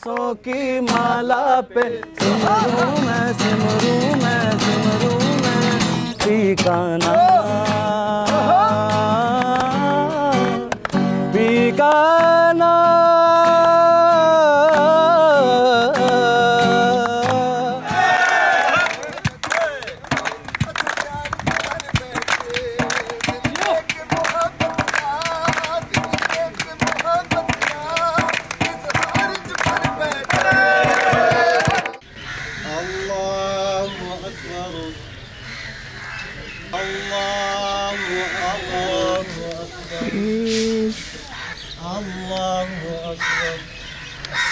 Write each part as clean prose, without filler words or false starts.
सांसों की माला पे सिमरू मैं पीकाना पीकाना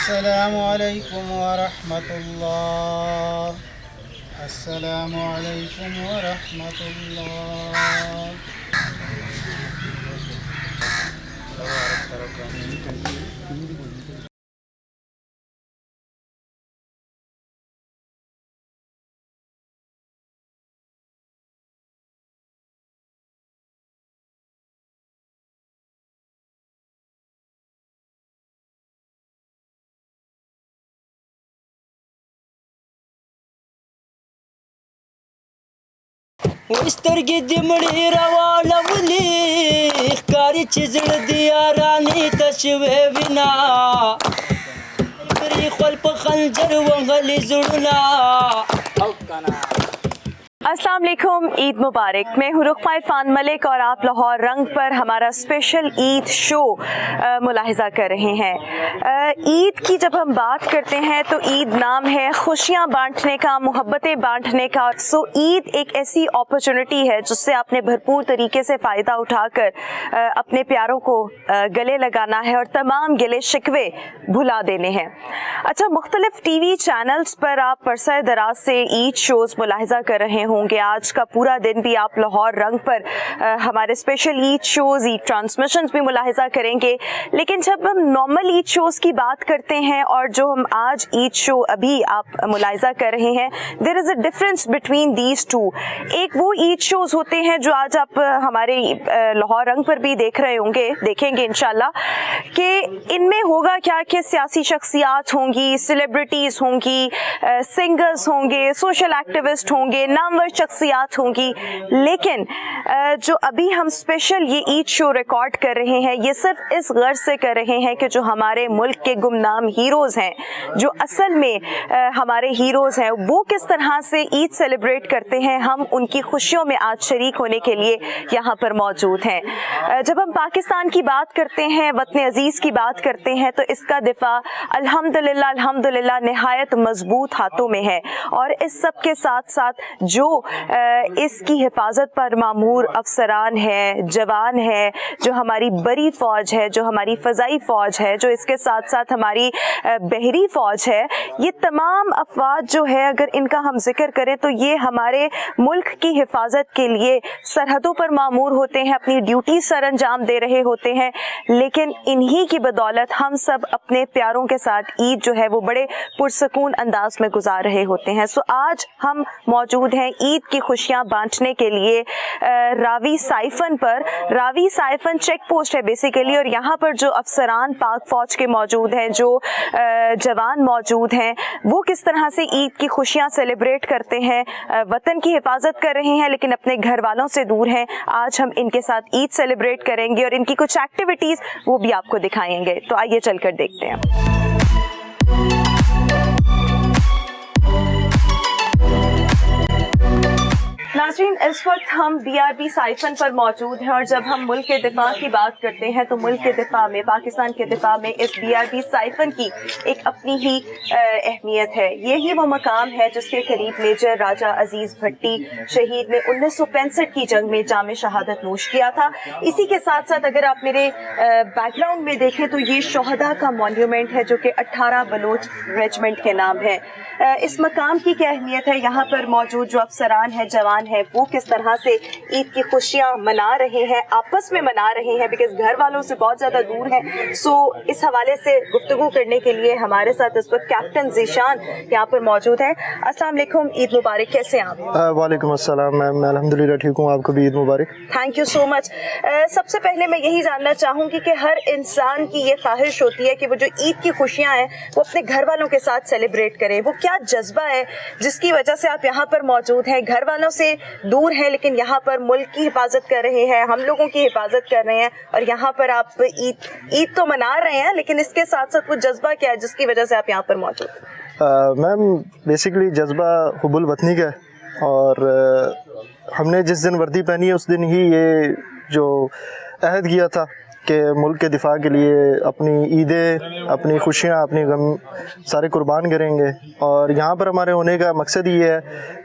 السلام علیکم ورحمۃ اللہ. السلام علیکم ورحمۃ اللہ. سترګې دې مړې راواړولې ښکاري چې زړه دې یارانې ته شوې وینا پرېښول په خنجر وهلې زړونه. السلام علیکم، عید مبارک. میں ہوں رخمہ عرفان ملک اور آپ لاہور رنگ پر ہمارا اسپیشل عید شو ملاحظہ کر رہے ہیں. عید کی جب ہم بات کرتے ہیں تو عید نام ہے خوشیاں بانٹنے کا، محبتیں بانٹنے کا. سو عید ایک ایسی اپرچونٹی ہے جس سے آپ نے بھرپور طریقے سے فائدہ اٹھا کر اپنے پیاروں کو گلے لگانا ہے اور تمام گلے شکوے بھلا دینے ہیں. اچھا، مختلف ٹی وی چینلز پر آپ عرصہ دراز سے عید شوز ملاحظہ کر رہے ہوں گے. آج کا پورا دن بھی آپ لاہور رنگ پر ہمارے اسپیشل عید شوز، عید ٹرانسمیشنز بھی ملاحظہ کریں گے. لیکن جب ہم نارمل عید شوز کی بات کرتے ہیں اور جو ہم آج عید شو ابھی آپ ملاحظہ کر رہے ہیں، there is a difference between these two. ایک وہ عید شوز ہوتے ہیں جو آج آپ ہمارے لاہور رنگ پر بھی دیکھ رہے ہوں گے، دیکھیں گے انشاءاللہ، کہ ان میں ہوگا کیا کہ سیاسی شخصیات ہوں گی، سیلیبریٹیز ہوں گی، سنگرز ہوں گے، سوشل ایکٹیوسٹ ہوں گے، نامور شخصیات ہوں گی. لیکن جو ابھی ہم اسپیشل یہ عید شو ریکارڈ کر رہے ہیں، یہ صرف اس غرض سے کر رہے ہیں کہ جو ہمارے ملک کے گمنام ہیروز ہیں، جو اصل میں ہمارے ہیروز ہیں، وہ کس طرح سے عید سیلیبریٹ کرتے ہیں، ہم ان کی خوشیوں میں آج شریک ہونے کے لیے یہاں پر موجود ہیں. جب ہم پاکستان کی بات کرتے ہیں، وطن عزیز کی بات کرتے ہیں، تو اس کا دفاع الحمدللہ نہایت مضبوط ہاتھوں میں ہے. اور اس سب کے ساتھ ساتھ جو اس کی حفاظت پر مامور افسران ہے، جوان ہے، جو ہماری بری فوج ہے، جو ہماری فضائی فوج ہے، جو اس کے ساتھ ساتھ ہماری بحری فوج ہے، یہ تمام افواج جو ہے اگر ان کا ہم ذکر کریں تو یہ ہمارے ملک کی حفاظت کے لیے سرحدوں پر مامور ہوتے ہیں، اپنی ڈیوٹی سر انجام دے رہے ہوتے ہیں. لیکن انہی کی بدولت ہم سب اپنے پیاروں کے ساتھ عید جو ہے وہ بڑے پرسکون انداز میں گزار رہے ہوتے ہیں. سو آج ہم موجود ہیں عید کی خوشیاں بانٹنے کے لیے راوی سائفن پر. راوی سائفن چیک پوسٹ ہے بیسیکلی، اور یہاں پر جو افسران پاک فوج کے موجود ہیں، جو جوان موجود ہیں، وہ کس طرح سے عید کی خوشیاں سیلیبریٹ کرتے ہیں، وطن کی حفاظت کر رہے ہیں لیکن اپنے گھر والوں سے دور ہیں. آج ہم ان کے ساتھ عید سیلیبریٹ کریں گے اور ان کی کچھ ایکٹیویٹیز وہ بھی آپ کو دکھائیں گے. تو آئیے چل کر دیکھتے ہیں. ناظرین، اس وقت ہم بی آر بی سائفن پر موجود ہیں، اور جب ہم ملک کے دفاع کی بات کرتے ہیں تو ملک کے دفاع میں، پاکستان کے دفاع میں اس بی آر بی سائفن کی ایک اپنی ہی اہمیت ہے. یہی وہ مقام ہے جس کے قریب میجر راجہ عزیز بھٹی شہید نے 1965 کی جنگ میں جام شہادت نوش کیا تھا. اسی کے ساتھ ساتھ اگر آپ میرے بیک گراؤنڈ میں دیکھیں تو یہ شہداء کا مونیومنٹ ہے جو کہ 18 بلوچ ریجمنٹ کے نام ہے. اس مقام کی کیا اہمیت ہے؟ یہاں پر موجود جو افسران ہیں، جوان ہیں، वो किस तरह से ईद की खुशियाँ मना रहे हैं, आपस में मना रहे हैं, बिकॉज घर वालों से बहुत ज़्यादा दूर हैं. सो इस हवाले से गुफ्तगू करने के लिए हमारे साथ इस वक्त कैप्टन ज़ीशान यहाँ पर मौजूद हैं. अस्सलाम वालेकुम, ईद मुबारक. कैसे हैं आप? वालेकुम अस्सलाम मैम, मैं अल्हम्दुलिल्लाह ठीक हूँ. आपको भी ईद मुबारक. Thank you so much. सबसे पहले मैं यही जानना चाहूँगी कि हर इंसान की ये ख्वाहिश होती है कि वो जो ईद की खुशियाँ हैं वो अपने घर वालों के साथ सेलिब्रेट करें. वो क्या जज्बा है जिसकी वजह से आप यहाँ पर मौजूद हैं, घर वालों से दूर हैं लेकिन यहाँ पर मुल्क की हिफाजत कर रहे हैं, हम लोगों की हिफाजत कर रहे हैं, और यहाँ पर आप ईद तो मना रहे हैं लेकिन इसके साथ साथ वो जज्बा क्या है जिसकी वजह से आप यहाँ पर मौजूद हैं? मैम बेसिकली जज्बा हुब्बुल वतनी का है, और हमने जिस दिन वर्दी पहनी है उस दिन ही ये जो अहद किया था कि मुल्क के दिफा के लिए अपनी ईदें, अपनी खुशियाँ, अपनी गम सारे कुर्बान करेंगे. और यहाँ पर हमारे होने का मकसद ये है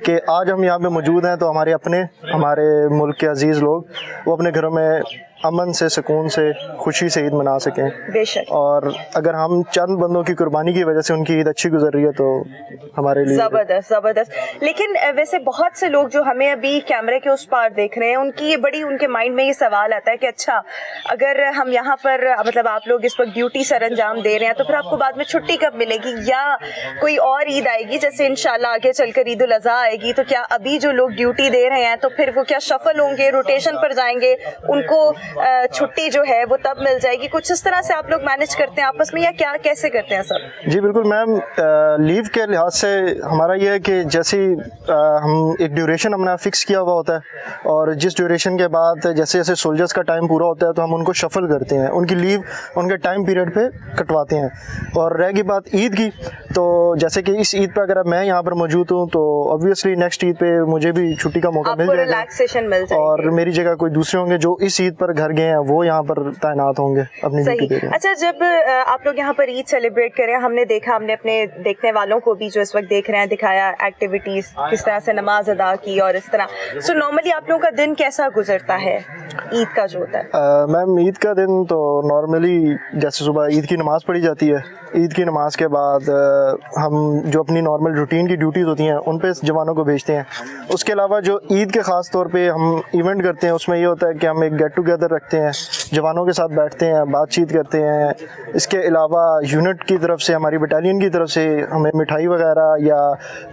कि आज हम यहाँ पे मौजूद हैं तो हमारे अपने, हमारे मुल्क के अजीज़ लोग वो अपने घरों में अमन से, सुकून से, खुशी से ईद मना सकें. बेशक. और अगर हम चंद बंदों की कुर्बानी की वजह से उनकी ईद अच्छी गुजर रही है तो हमारे लिए ज़बरदस्त ज़बरदस्त. लेकिन वैसे बहुत से लोग जो हमें अभी कैमरे के उस पार देख रहे हैं उनकी ये बड़ी, उनके माइंड में ये सवाल आता है कि अच्छा अगर हम यहाँ पर मतलब आप लोग इस वक्त ड्यूटी सर अंजाम दे रहे हैं तो फिर आपको बाद में छुट्टी कब मिलेगी, या कोई और ईद आएगी जैसे इंशाल्लाह आगे चलकर ईद उल अज़हा आएगी, तो क्या अभी जो लोग ड्यूटी दे रहे हैं तो फिर वो क्या शफल होंगे, रोटेशन पर जाएंगे, उनको छुट्टी जो है वो तब मिल जाएगी? कुछ इस तरह से आप लोग मैनेज करते हैं आपस में या क्या, कैसे करते हैं सब? जी बिल्कुल मैम, लीव के लिहाज से हमारा ये है कि जैसे हम एक ड्यूरेशन हमने फिक्स किया हुआ होता है, और जिस ड्यूरेशन के बाद जैसे जैसे सोल्जर्स का टाइम पूरा होता है तो हम उनको शफल करते हैं, उनकी लीव उनके टाइम पीरियड पे कटवाते हैं. और रह गई बात ईद की, तो जैसे कि इस ईद पे अगर मैं यहाँ पर मौजूद हूँ तो ऑब्वियसली नेक्स्ट ईद पे मुझे भी छुट्टी का मौका मिल जाएगा, रिलैक्सेशन मिल जाएगी, और मेरी जगह कोई दूसरे होंगे जो इस ईद पर घर गए हैं वो यहाँ पर तैनात होंगे अपनी ड्यूटी दे रहे हैं. अच्छा, जब आप लोग यहाँ पर ईद सेलिब्रेट करें, हमने देखा, हमने अपने देखने वालों को भी जो इस वक्त देख रहे हैं दिखाया एक्टिविटीज, किस तरह से नमाज अदा की और इस तरह. सो नॉर्मली आप लोगों का दिन कैसा गुजरता है ईद का जो होता है? मैम ईद का दिन तो नॉर्मली जैसे सुबह ईद की नमाज़ पढ़ी जाती है, ईद की नमाज के बाद हम जो अपनी नॉर्मल रूटीन की ड्यूटीज़ होती हैं उन पे जवानों को भेजते हैं. उसके अलावा जो ईद के ख़ास तौर पे हम इवेंट करते हैं उसमें ये होता है कि हम एक गेट टुगेदर रखते हैं, जवानों के साथ बैठते हैं, बातचीत करते हैं. इसके अलावा यूनिट की तरफ से, हमारी बटालियन की तरफ से हमें मिठाई वगैरह या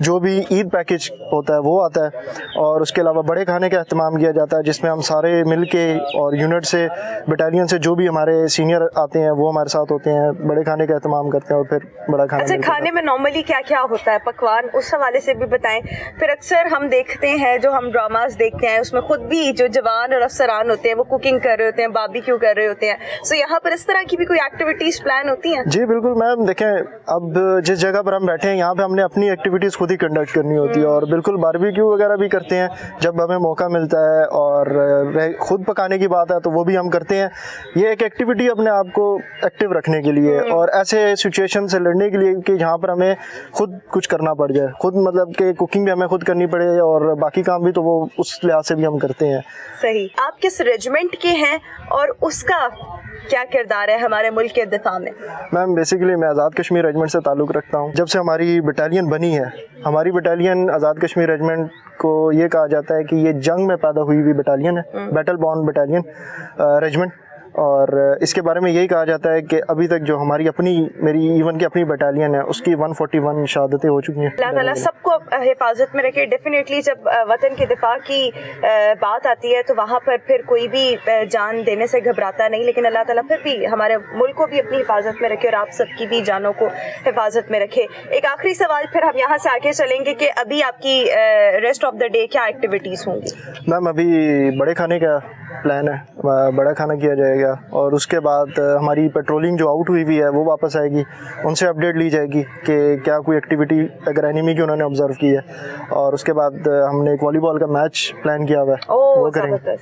जो भी ईद पैकेज होता है वो आता है. और उसके अलावा बड़े खाने का अहतमाम किया जाता है जिसमें हम सारे मिल के और यूनिट से, बटालियन से जो भी हमारे सीनियर आते हैं वो हमारे साथ होते हैं, बड़े खाने का अहतमाम करते हैं और फिर बड़ा खाना. अच्छा, खाने में नॉर्मली क्या क्या होता है, पकवान, उस हवाले से भी बताएं. फिर अक्सर हम देखते हैं जो हम ड्रामास देखते हैं उसमें खुद भी जो जवान और अफसरान होते हैं वो कुकिंग कर रहे होते हैं, बारबेक्यू कर रहे होते हैं. सो यहाँ पर इस तरह की भी कोई एक्टिविटीज प्लान होती हैं? जी बिल्कुल मैम, देखें अब जिस जगह पर हम बैठे हैं यहाँ पे हमने अपनी एक्टिविटीज़ खुद ही कंडक्ट करनी होती है, और बिल्कुल बारबेक्यू वगैरह भी करते हैं जब हमें मौका मिलता है, और खुद पकाने की बात है तो वो भी हम करते हैं. ये एक एक्टिविटी अपने आप को एक्टिव रखने के लिए और ऐसे सिचुएशन से लड़ने के लिए कि जहाँ पर हमें खुद कुछ करना पड़ जाए, खुद मतलब कि कुकिंग भी हमें खुद करनी पड़े और बाकी काम भी तो वो उस लिहाज से भी हम करते हैं. सही. आप किस रेजिमेंट के हैं और उसका क्या किरदार है हमारे मुल्क के दिफा में? मैम बेसिकली मैं आज़ाद कश्मीर रेजिमेंट से ताल्लुक़ रखता हूँ. जब से हमारी बटालियन बनी है, हमारी बटालियन आज़ाद कश्मीर रेजिमेंट को ये कहा जाता है कि ये जंग में पैदा हुई हुई बटालियन है, बैटल बॉर्न बटालियन रेजिमेंट. और इसके बारे में यही कहा जाता है कि अभी तक जो हमारी अपनी, मेरी इवन की अपनी बटालियन है उसकी 141 शहादतें हो चुकी हैं. अल्लाह ताला सबको हिफाजत में रखे. डेफिनेटली जब वतन के दिफा की बात आती है तो वहाँ पर फिर कोई भी जान देने से घबराता नहीं, लेकिन अल्लाह ताला फिर भी हमारे मुल्क को भी अपनी हिफाजत में रखे और आप सबकी भी जानों को हिफाजत में रखे. एक आखिरी सवाल, फिर हम यहाँ से आगे चलेंगे कि अभी आपकी रेस्ट ऑफ द डे क्या एक्टिविटीज़ होंगी? मैम अभी बड़े खाने का प्लान है, बड़ा खाना किया जाएगा, और उसके बाद हमारी पेट्रोलिंग जो आउट हुई हुई है वो वापस आएगी, उनसे अपडेट ली जाएगी कि क्या कोई एक्टिविटी अगर एनिमी की उन्होंने ऑब्जर्व की है, और उसके बाद हमने एक वॉलीबॉल का मैच प्लान किया हुआ है वो करेंगे.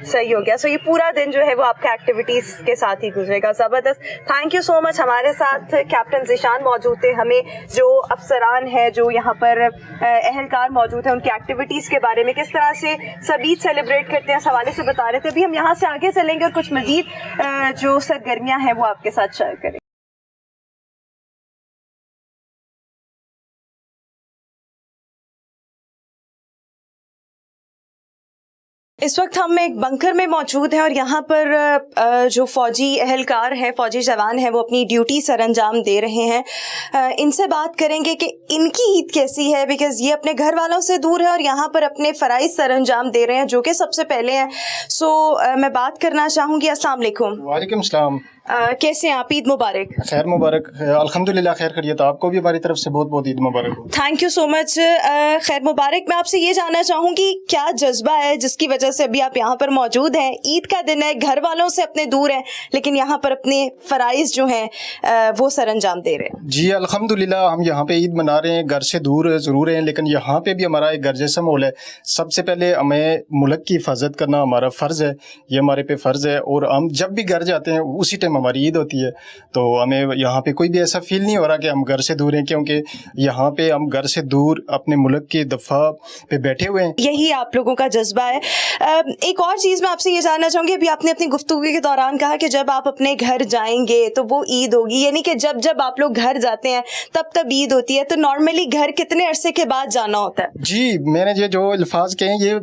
सही हो गया. सो ये पूरा दिन जो है वो आपका एक्टिविटीज के साथ ही गुजरेगा. ज़बरदस्त. Thank you so much. हमारे साथ कैप्टन ज़ीशान मौजूद थे. हमें जो अफसरान है, जो यहाँ पर अहलकार मौजूद है, उनकी एक्टिविटीज़ के बारे में, किस तरह से सब ईद सेलिब्रेट करते हैं, इस हवाले से बता रहे थे. अभी हम यहाँ से आगे चलेंगे और कुछ मजीद जो सरगर्मियाँ हैं वो आपके साथ शेयर करें. इस वक्त हम एक बंकर में मौजूद हैं और यहाँ पर जो फौजी एहलकार हैं, फौजी जवान हैं, वो अपनी ड्यूटी सर अंजाम दे रहे हैं। इनसे बात करेंगे कि इनकी ईद कैसी है, बिकॉज़ ये अपने घर वालों से दूर है और यहाँ पर अपने फ़राइज़ सर अंजाम दे रहे हैं जो कि सबसे पहले हैं। सो मैं बात करना चाहूँगी। अस्सलाम वालेकुम। वालेकुम सलाम। कैसे हैं आप? ईद मुबारक। खैर मुबारक, अल्हम्दुलिल्लाह खैर खैरियत। आपको भी हमारी तरफ से बहुत बहुत ईद मुबारक हो। Thank you so much. खैर मुबारक। मैं आपसे ये जानना चाहूँगी क्या जज्बा है जिसकी वजह से अभी आप यहाँ पर मौजूद हैं? ईद का दिन है, घर वालों से अपने दूर हैं, लेकिन यहाँ पर अपने फ़राइज़ जो हैं वो सर अंजाम दे रहे हैं। जी अल्हम्दुलिल्लाह, हम यहाँ पे ईद मना रहे हैं, घर से दूर ज़रूर हैं, लेकिन यहाँ पे भी हमारा एक घर जैसा माहौल है। सबसे पहले हमें मुल्क की हिफाजत करना हमारा फ़र्ज़ है, ये हमारे पे फ़र्ज़ है। और हम जब भी घर जाते हैं उसी टाइम हमारी ईद होती है, तो हमें यहाँ पे कोई भी ऐसा फील नहीं हो रहा कि हम घर से दूर हैं, क्योंकि यहाँ पे हम घर से दूर अपने मुल्क के दफ़ा पे बैठे हुए हैं। यही आप लोगों का जज्बा है। एक और चीज़ मैं आपसे ये जानना चाहूँगी, अभी आपने अपनी गुफ्तगू के दौरान कहा कि जब आप अपने घर जाएंगे तो वो ईद होगी, यानी कि जब जब आप लोग घर जाते हैं तब ईद होती है। तो नॉर्मली घर कितने अरसे के बाद जाना होता है? जी, मैंने ये जो अल्फाज कहे ये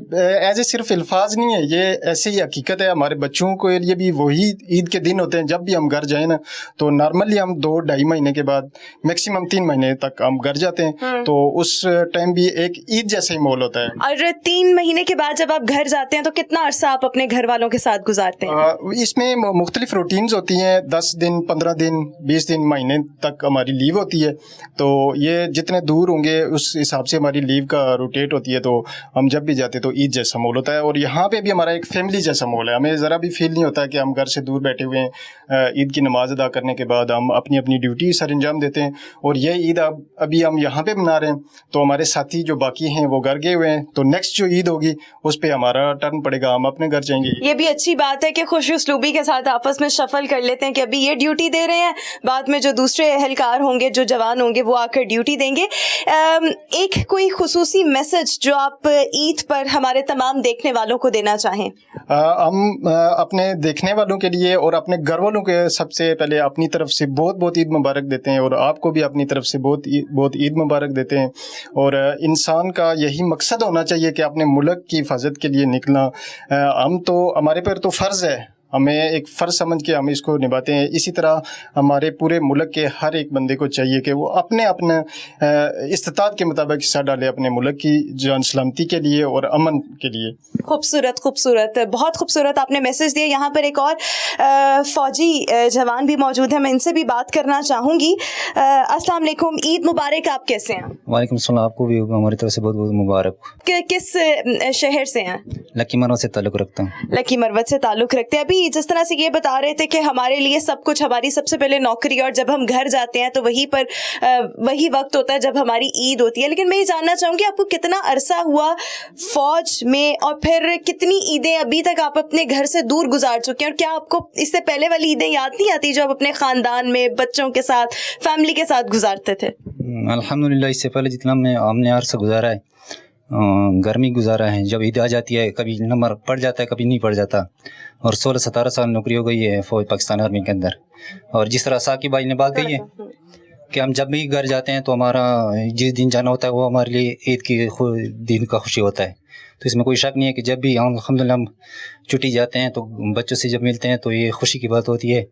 एज ए सिर्फ अल्फाज नहीं है, ये ऐसे ही हकीकत है। हमारे बच्चों के लिए भी वही ईद के दिन होते हैं। जब भी हम घर जाए ना, तो नॉर्मली हम 2-2.5 महीने के बाद मैक्सिमम 3 महीने तक हम घर जाते हैं, तो उस टाइम भी एक ईद जैसा ही माहौल होता है। और 3 महीने के बाद जब आप घर जाते हैं तो कितना अरसा आप अपने घर वालों के साथ गुजारते हैं? इसमें मुख्तलिफ रूटीन्स होती हैं। 10 दिन, 15 दिन, 20 दिन, महीने तक हमारी लीव होती है। तो ये जितने दूर होंगे उस हिसाब से हमारी लीव का रोटेट होती है। तो हम जब भी जाते तो ईद जैसा माहौल होता है। और यहाँ पे भी हमारा एक फैमिली जैसा माहौल है। हमें ज़रा भी फील नहीं होता कि हम घर से दूर बैठे हुए हैं। ईद की नमाज अदा करने के बाद हम अपनी अपनी ड्यूटी सर अंजाम देते हैं। और ये ईद अभी हम यहाँ पे मना रहे हैं, तो हमारे साथी जो बाकी हैं वो घर गए हुए हैं, तो नेक्स्ट जो ईद होगी उस पर हमारा टर्न पड़ेगा, हम अपने घर जाएंगे। ये भी अच्छी बात है कि खुश उसलूबी के साथ आपस में शफल कर लेते हैं कि अभी ये ड्यूटी दे रहे हैं, बाद में जो दूसरे एहलकार होंगे, जो जवान होंगे, वो आकर ड्यूटी देंगे। एक कोई खुसूसी मैसेज जो आप ईद पर हमारे तमाम देखने वालों को देना चाहें? हम अपने देखने वालों के लिए और अपने घर वालों के सबसे पहले अपनी तरफ से बहुत बहुत ईद मुबारक देते हैं, और आपको भी अपनी तरफ से बहुत ईद मुबारक देते हैं। और इंसान का यही मकसद होना चाहिए कि अपने मुल्क की हिफाजत के लिए निकलना। हम तो हमारे पर तो फ़र्ज़ है, हमें एक फ़र्ज़ समझ के हम इसको निभाते हैं। इसी तरह हमारे पूरे मुल्क के हर एक बंदे को चाहिए कि वो अपने अपने इस्तिताअत के मुताबिक हिस्सा डाले अपने मुल्क की जान सलामती के लिए और अमन के लिए। खूबसूरत, खूबसूरत, बहुत खूबसूरत आपने मैसेज दिया। यहाँ पर एक और फ़ौजी जवान भी मौजूद है, मैं इनसे भी बात करना चाहूँगी। अस्सलाम वालेकुम, ईद मुबारक। आप कैसे हैं? वालेकुम सलाम, आपको भी हमारी तरफ से बहुत बहुत मुबारक। किस शहर से हैं? लकी मरवत से ताल्लुक़ रखता हूँ। लकी मरवत से ताल्लुक़ रखते हैं। अभी जिस तरह से ये बता रहे थे कि हमारे लिए सब कुछ, हमारी सबसे पहले नौकरी, और जब हम घर जाते हैं तो वहीं पर वही वक्त होता है जब हमारी ईद होती है। लेकिन मैं ये जानना चाहूँगी आपको कितना अरसा हुआ फ़ौज में, और फिर कितनी ईदें अभी तक आप अपने घर से दूर गुजार चुके हैं, और क्या आपको इससे पहले वाली ईदें याद नहीं आती जो आप अपने ख़ानदान में बच्चों के साथ, फैमिली के साथ गुजारते थे? अल्हम्दुलिल्लाह, इससे पहले जितना हमने अरसा गुजारा है, गर्मी गुजारा है। जब ईद आ जाती है कभी नंबर पड़ जाता है, कभी नहीं पड़ जाता। और 16-17 साल नौकरी हो गई है फौज पाकिस्तान आर्मी के अंदर। और जिस तरह साकिब भाई ने बात कही है कि हम जब भी घर जाते हैं तो हमारा जिस दिन जाना होता है वो हमारे लिए ईद की दिन का खुशी होता है। तो इसमें कोई शक नहीं है कि जब भी हम अल्हम्दुलिल्लाह हम छुट्टी जाते हैं तो बच्चों से जब मिलते हैं तो ये खुशी की बात होती है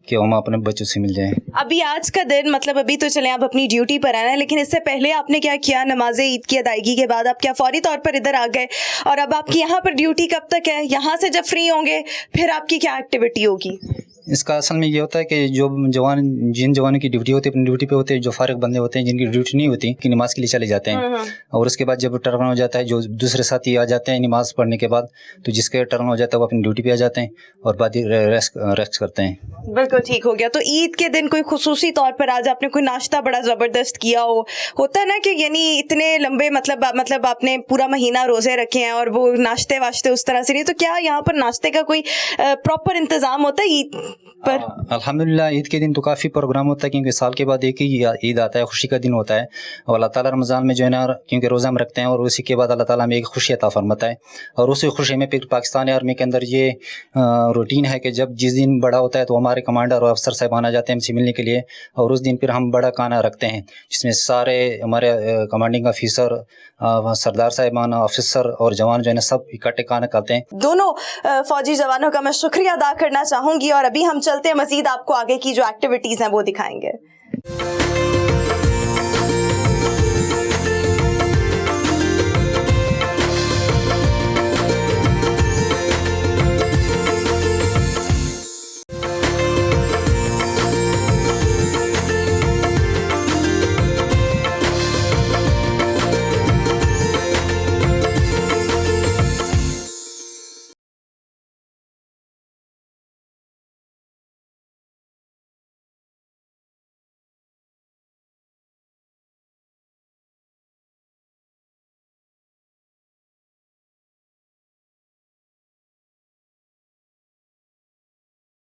कि हम अपने बच्चों से मिल जाएं। अभी आज का दिन, मतलब अभी तो चले आप अपनी ड्यूटी पर आना, लेकिन इससे पहले आपने क्या किया? नमाज ईद की अदायगी के बाद आप क्या फौरी तौर पर इधर आ गए? और अब आपकी यहाँ पर ड्यूटी कब तक है? यहाँ से जब फ्री होंगे फिर आपकी क्या एक्टिविटी होगी? इसका असल में ये होता है कि जो जिन जवानों की ड्यूटी होती है अपनी ड्यूटी पे होते हैं, जो फारिग बंदे होते हैं जिनकी ड्यूटी नहीं होती कि नमाज के लिए चले जाते हैं। और उसके बाद जब टर्न हो जाता है, जो दूसरे साथी आ जाते हैं नमाज पढ़ने के बाद, तो जिसके टर्न हो जाता है वो अपनी ड्यूटी पे आ जाते हैं और बाद रेस्ट करते हैं। बिल्कुल ठीक हो गया। तो ईद के दिन कोई खुसूसी तौर पर आज आपने कोई नाश्ता बड़ा ज़बरदस्त किया हो? होता है ना कि यानी इतने लंबे मतलब आपने पूरा महीना रोज़े रखे हैं और वो नाश्ते वाश्ते उस तरह से नहीं, तो क्या यहाँ पर नाश्ते का कोई प्रॉपर इंतज़ाम होता है ईद पर? अल्हम्दुलिल्लाह ईद के दिन तो काफ़ी प्रोग्राम होता है, क्योंकि साल के बाद एक ही ईद आता है, खुशी का दिन होता है। और अल्लाह ताला रमज़ान में जो है ना, क्योंकि रोज़ा हम रखते हैं और उसी के बाद अल्लाह ताला हमें एक खुशी अता फरमाता है। और उसी खुशी में फिर पाकिस्तानी आर्मी के अंदर ये रूटीन है कि जब जिस दिन बड़ा होता है तो हमारे कमांडर और अफसर साहबान आ जाते हैं हमसे मिलने के लिए, और उस दिन फिर हम बड़ा खाना रखते हैं जिसमें सारे हमारे कमांडिंग ऑफिसर, सरदार साहिबान, ऑफिसर और जवान जो है ना सब इकट्ठे खाना खाते हैं। दोनों फौजी जवानों का मैं शुक्रिया अदा करना चाहूँगी और अभी हम चलते हैं, मजीद आपको आगे की जो एक्टिविटीज़ हैं वो दिखाएंगे।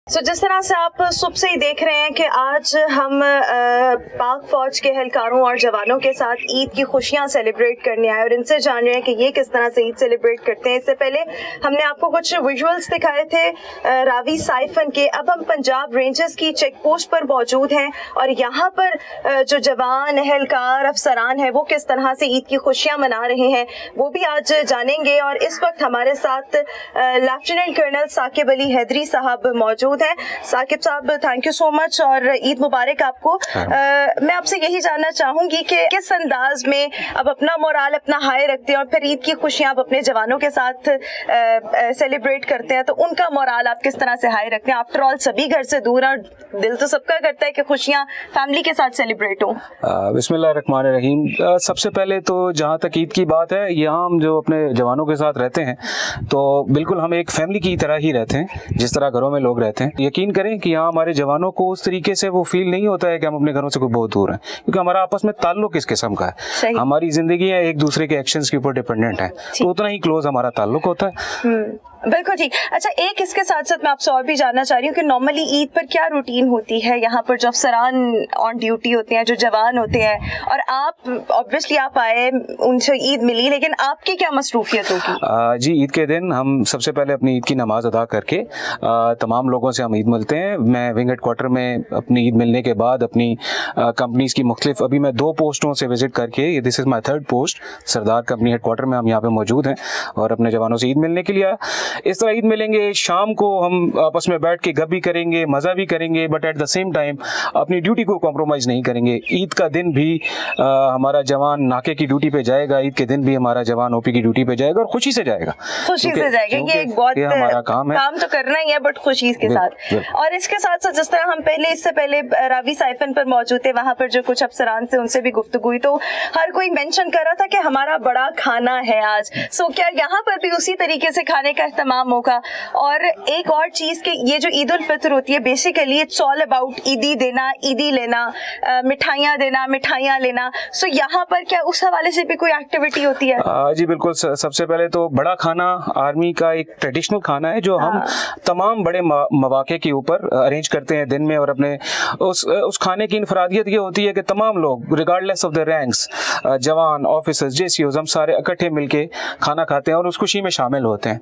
जिस तरह से आप सुबह से ही देख रहे हैं कि आज हम पाक फौज के एहलकारों और जवानों के साथ ईद की खुशियां सेलिब्रेट करने आए और इनसे जान रहे हैं कि ये किस तरह से ईद सेलिब्रेट करते हैं। इससे पहले हमने आपको कुछ विजुअल्स दिखाए थे रावी साइफन के। अब हम पंजाब रेंजर्स की चेक पोस्ट पर मौजूद हैं और यहाँ पर जो जवान, एहलकार, अफसरान हैं वो किस तरह से ईद की खुशियां मना रहे हैं वो भी आज जानेंगे। और इस वक्त हमारे साथ लेफ्टिनेंट कर्नल साकिब अली हैदरी साहब मौजूद है। साकिब साहब, थैंक यू सो मच और ईद मुबारक आपको। मैं आपसे यही जानना चाहूंगी कि किस अंदाज में अब अपना मोराल अपना हाई रखते हैं और फिर ईद की खुशियां आप अपने जवानों के साथ सेलिब्रेट करते हैं, तो उनका मोराल आप किस तरह से हाई रखते हैं? आफ्टर ऑल सभी घर से दूर हैं और दिल तो सबका करता है कि खुशियां फैमिली के साथ सेलिब्रेट हो। बिस्मिल्लाहिर्रहमानिर्रहीम। सबसे पहले तो जहाँ तक ईद की बात है, यहाँ हम जो अपने जवानों के साथ रहते हैं तो बिल्कुल हम एक फैमिली की तरह ही रहते हैं, जिस तरह घरों में लोग रहते हैं। यकीन करें कि यहाँ हमारे जवानों को उस तरीके से वो फील नहीं होता है कि हम अपने घरों से कोई बहुत दूर हैं, क्योंकि हमारा आपस में ताल्लुक इस किस्म का है। हमारी जिंदगी है एक दूसरे के एक्शंस के ऊपर डिपेंडेंट है, तो उतना ही क्लोज हमारा ताल्लुक होता है। बिल्कुल ठीक। अच्छा, एक इसके साथ साथ मैं आपसे और भी जानना चाह रही हूँ कि नॉर्मली ईद पर क्या रूटीन होती है यहाँ पर? जो अफसरान ऑन ड्यूटी होते हैं, जो जवान होते हैं, और आप ऑब्वियसली आप आए, उनसे ईद मिली, लेकिन आपकी क्या मसरूफियत होगी? जी, ईद के दिन हम सबसे पहले अपनी ईद की नमाज अदा करके तमाम लोगों से हम ईद मिलते हैं। मैं विंग हेडक्वार्टर में अपनी ईद मिलने के बाद अपनी कंपनीज की मुख्तलिफ, अभी मैं 2 पोस्टों से विजिट करके, this is my 3rd post, Sardar company headquarter में हम यहाँ पे मौजूद हैं और अपने जवानों से ईद मिलने के लिए इस तरह ईद मिलेंगे। शाम को हम आपस में बैठ के गप भी करेंगे, मज़ा भी करेंगे, but at the same time अपनी ड्यूटी को कॉम्प्रोमाइज़ नहीं करेंगे। ईद का दिन भी हमारा जवान नाके की ड्यूटी पे जाएगा, ईद के दिन भी हमारा जवान ओपी की ड्यूटी पे जाएगा और खुशी से जाएगा। खुशी से जाएगा, ये एक बहुत हमारा काम है, काम तो करना ही है बट खुशी के साथ। और इसके साथ साथ जिस तरह हम इससे पहले रावी साइफन पर मौजूद थे, वहाँ पर जो कुछ अफसरान थे उनसे भी गुफ्तगू हुई, तो हर कोई मेंशन कर रहा था कि हमारा बड़ा खाना है आज। सो क्या यहाँ पर भी उसी तरीके से खाने का इस्तेमाल होगा? और एक और चीज के ये जो ईद उल फितर होती है, बेसिकली इट्स ऑल अबाउट ईदी देना, ईदी लेना, मिठाइयाँ देना, मिठाइयाँ लेना। सो यहाँ पर क्या उस हवाले से भी कोई एक्टिविटी होती है? जी बिल्कुल। सबसे पहले तो बड़ा खाना आर्मी का एक ट्रेडिशनल खाना है जो हम तमाम बड़े मौके के ऊपर अरेंज करते हैं दिन में, और अपने उस खाने की इनफरादियत ये होती है कि तमाम लोग रिगार्डलेस ऑफ द रैंक्स, जवान, ऑफिसर्स, JCOs, हम सारे इकट्ठे मिलके खाना खाते हैं और उस खुशी में शामिल होते हैं।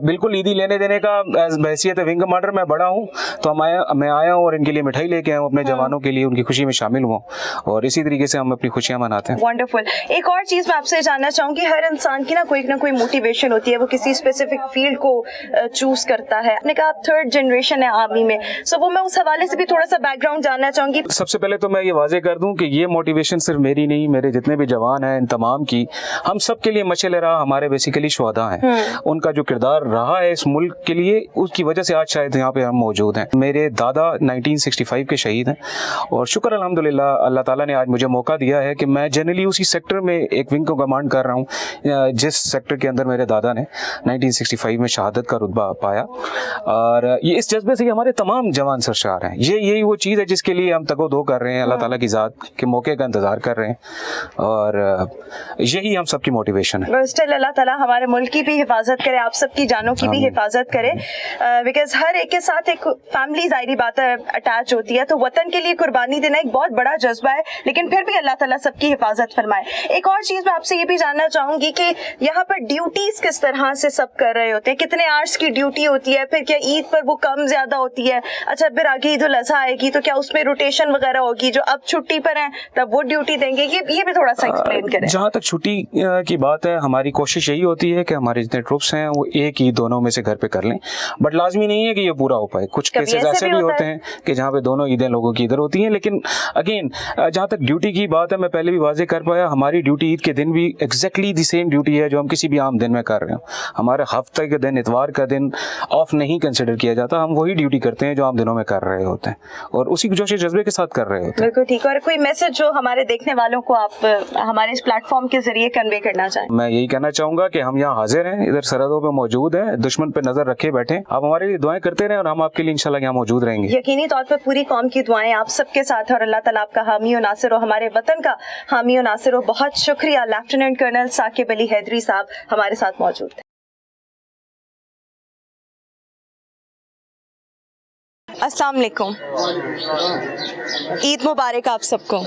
बिल्कुल ईदी लेने देने का बहसियत विंग कमांडर मैं बड़ा हूँ, तो मैं आया हूँ और इनके लिए मिठाई लेके आया हूँ अपने जवानों के लिए, उनकी खुशी में शामिल हुआ, और इसी तरीके से हम अपनी खुशियाँ मनाते हैं। वंडरफुल। एक और चीज मैं आपसे जानना चाहूंगी, हर इंसान की ना कोई मोटिवेशन होती है, वो किसी स्पेसिफिक फील्ड को चूज करता है। आपने कहा 3rd जनरेशन है आर्मी में, सो वो मैं उस हवाले से भी थोड़ा सा बैकग्राउंड जानना चाहूंगी। सबसे पहले तो मैं ये वाजे कर दूं कि ये मोटिवेशन सिर्फ मेरी नहीं, मेरे जितने भी जवान हैं इन तमाम की, हम सब के लिए मशअल राह हमारे बेसिकली शुहदा हैं। उनका जो किरदार रहा है इस मुल्क के लिए, उसकी वजह से आज शायद यहाँ पे हम मौजूद हैं। मेरे दादा 1965 के शहीद हैं और शुक्र अल्हम्दुलिल्लाह अल्लाह ताला ने आज मुझे मौका दिया है कि मैं जनरली उसी सेक्टर में एक विंग को कमांड कर रहा हूँ जिस सेक्टर के अंदर मेरे दादा ने 1965 में शहादत का रुतबा पाया, और ये इस जज्बे से हमारे तमाम जवान सरशार हैं। यही वो चीज़ है जिसके लिए हम तगो-दो कर रहे हैं, अल्लाह ताला की ज़ात के मौके का इंतज़ार कर रहे हैं, और यही हम सबकी मोटिवेशन है। स्टिल अल्लाह ताला हमारे मुल्क की भी हिफाजत करे। आपसे सबकी जानों की भी हिफाजत करे, बिकॉज हर एक के साथ एक फैमिली ज़ाहिरी बात है अटैच होती है, तो वतन के लिए कुर्बानी देना एक बहुत बड़ा जज्बा है, लेकिन फिर भी अल्लाह ताला सबकी हिफाजत फरमाए। एक और चीज़ मैं आपसे ये भी जानना चाहूँगी कि यहाँ पर ड्यूटीज़ किस तरह से सब कर रहे होते हैं, कितने आवर्स की ड्यूटी होती है, फिर क्या ईद पर वो कम ज़्यादा होती है? अच्छा, फिर आगे ईद उल अज़हा आएगी तो क्या उसमें रोटेशन वगैरह होगी, जो अब छुट्टी पर हैं तब वो ड्यूटी देंगे? ये भी थोड़ा सा एक्सप्लेन करें। जहाँ तक छुट्टी की बात है, हमारी कोशिश यही होती है कि हमारे जितने ट्रुप्स हैं वो एक ईद दोनों में से घर पे कर लें, बट लाजमी नहीं है कि ये पूरा हो पाए। कुछ केसेस ऐसे भी होते हैं कि जहाँ पे दोनों ईदें लोगों की इधर होती हैं, लेकिन अगेन जहाँ तक ड्यूटी की बात है, मैं पहले भी वाजे कर पाया, हमारी ड्यूटी ईद के दिन भी एग्जैक्टली द सेम ड्यूटी है जो हम किसी भी आम दिन में कर रहे हो। हमारे हफ्ते के दिन, इतवार का दिन ऑफ नहीं कंसिडर किया जाता, हम वही ड्यूटी करते हैं जो आम दिनों में कर रहे होते हैं और उसी जोश जज्बे के साथ कर रहे होते हैं। बिल्कुल ठीक। और कोई मैसेज जो हमारे देखने वालों को आप हमारे इस प्लेटफॉर्म के जरिए कन्वे करना चाहें? मैं यही कहना चाहूंगा कि हम यहाँ हाजिर हैं, इधर सरहदों पे मौजूद हैं, दुश्मन पे नजर रखे बैठे हैं। आप हमारे लिए दुआएं करते रहें और हम आपके लिए इंशाल्लाह यहाँ मौजूद रहेंगे। यकीनी तौर पर पूरी कौम की दुआएं आप सबके साथ और अल्लाह ताला आपका हामी और नासिर हो, हमारे वतन का हामी और नासिर हो। बहुत शुक्रिया। लेफ्टिनेंट कर्नल साकिब अली हैदरी साहब हमारे साथ मौजूद थे। अस्सलाम वालेकुम, ईद मुबारक आप सबको।